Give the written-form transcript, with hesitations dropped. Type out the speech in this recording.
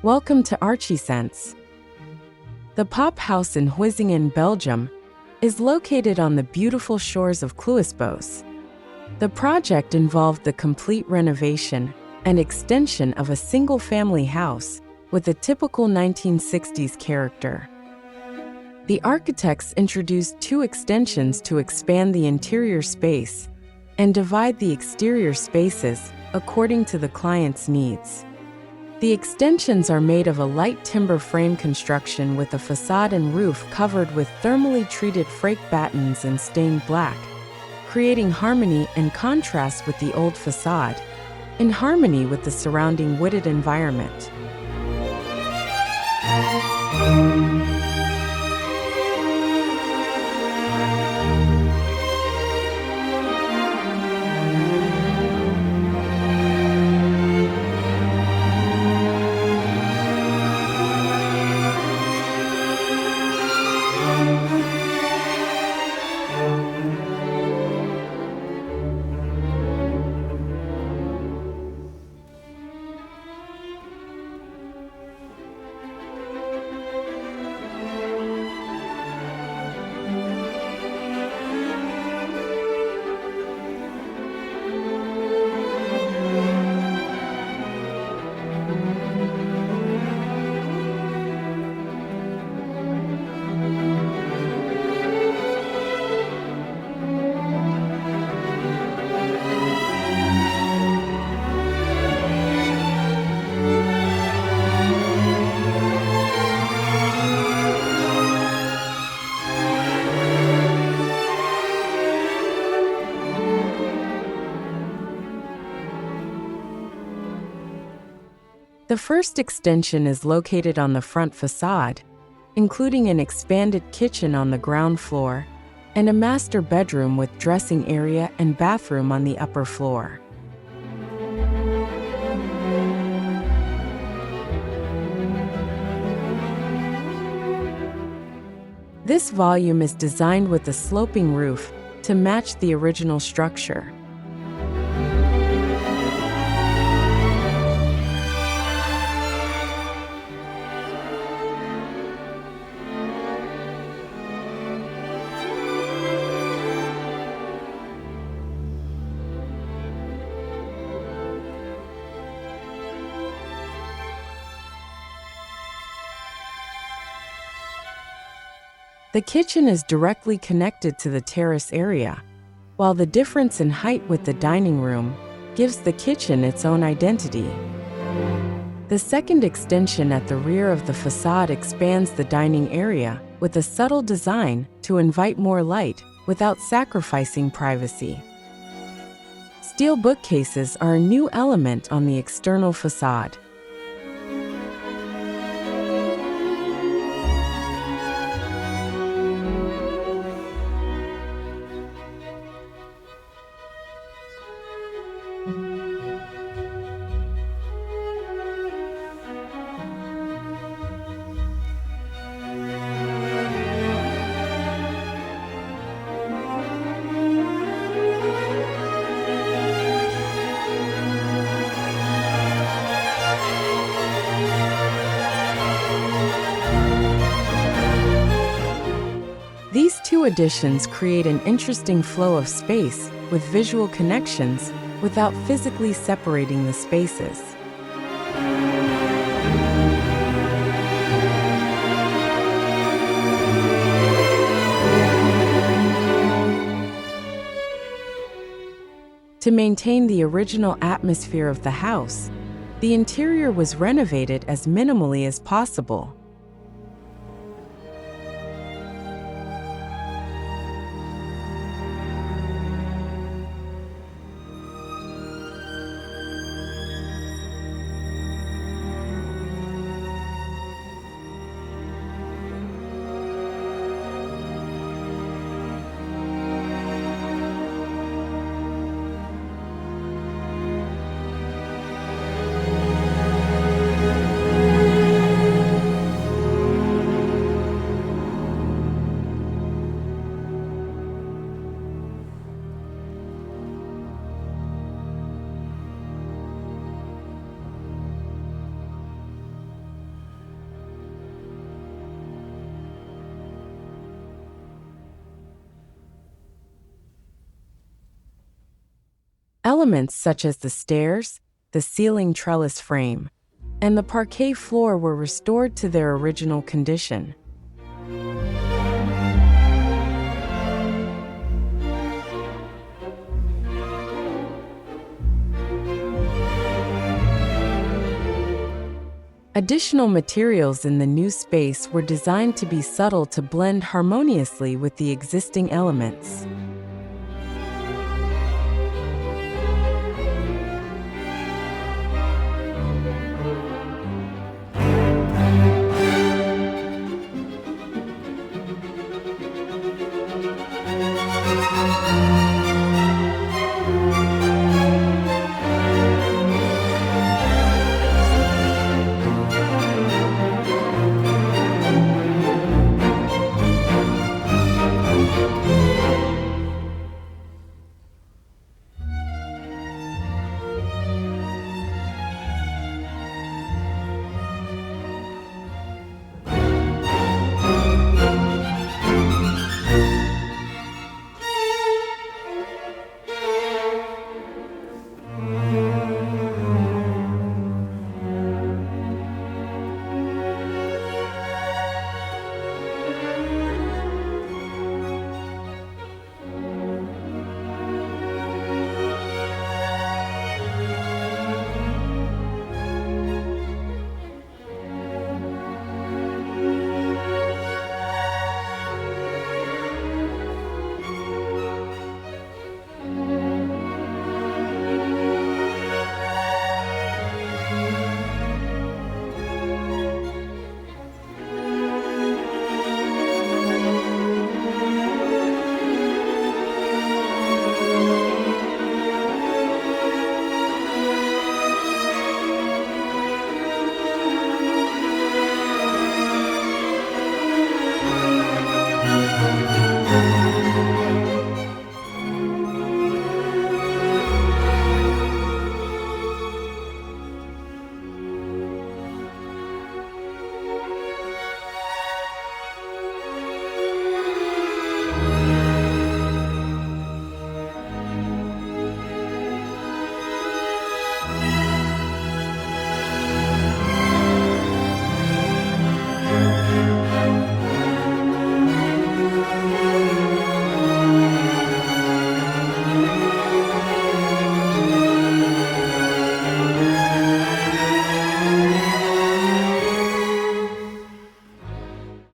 Welcome to Archiesense. The Paap House in Huizingen, Belgium, is located on the beautiful shores of Kluisbos. The project involved the complete renovation and extension of a single-family house with a typical 1960s character. The architects introduced two extensions to expand the interior space and divide the exterior spaces according to the client's needs. The extensions are made of a light timber frame construction with a facade and roof covered with thermally treated frake battens and stained black, creating harmony and contrast with the old facade, in harmony with the surrounding wooded environment. The first extension is located on the front facade, including an expanded kitchen on the ground floor and a master bedroom with dressing area and bathroom on the upper floor. This volume is designed with a sloping roof to match the original structure. The kitchen is directly connected to the terrace area, while the difference in height with the dining room gives the kitchen its own identity. The second extension at the rear of the facade expands the dining area with a subtle design to invite more light without sacrificing privacy. Steel bookcases are a new element on the external facade. These two additions create an interesting flow of space with visual connections without physically separating the spaces. To maintain the original atmosphere of the house, the interior was renovated as minimally as possible. Elements such as the stairs, the ceiling trellis frame, and the parquet floor were restored to their original condition. Additional materials in the new space were designed to be subtle to blend harmoniously with the existing elements.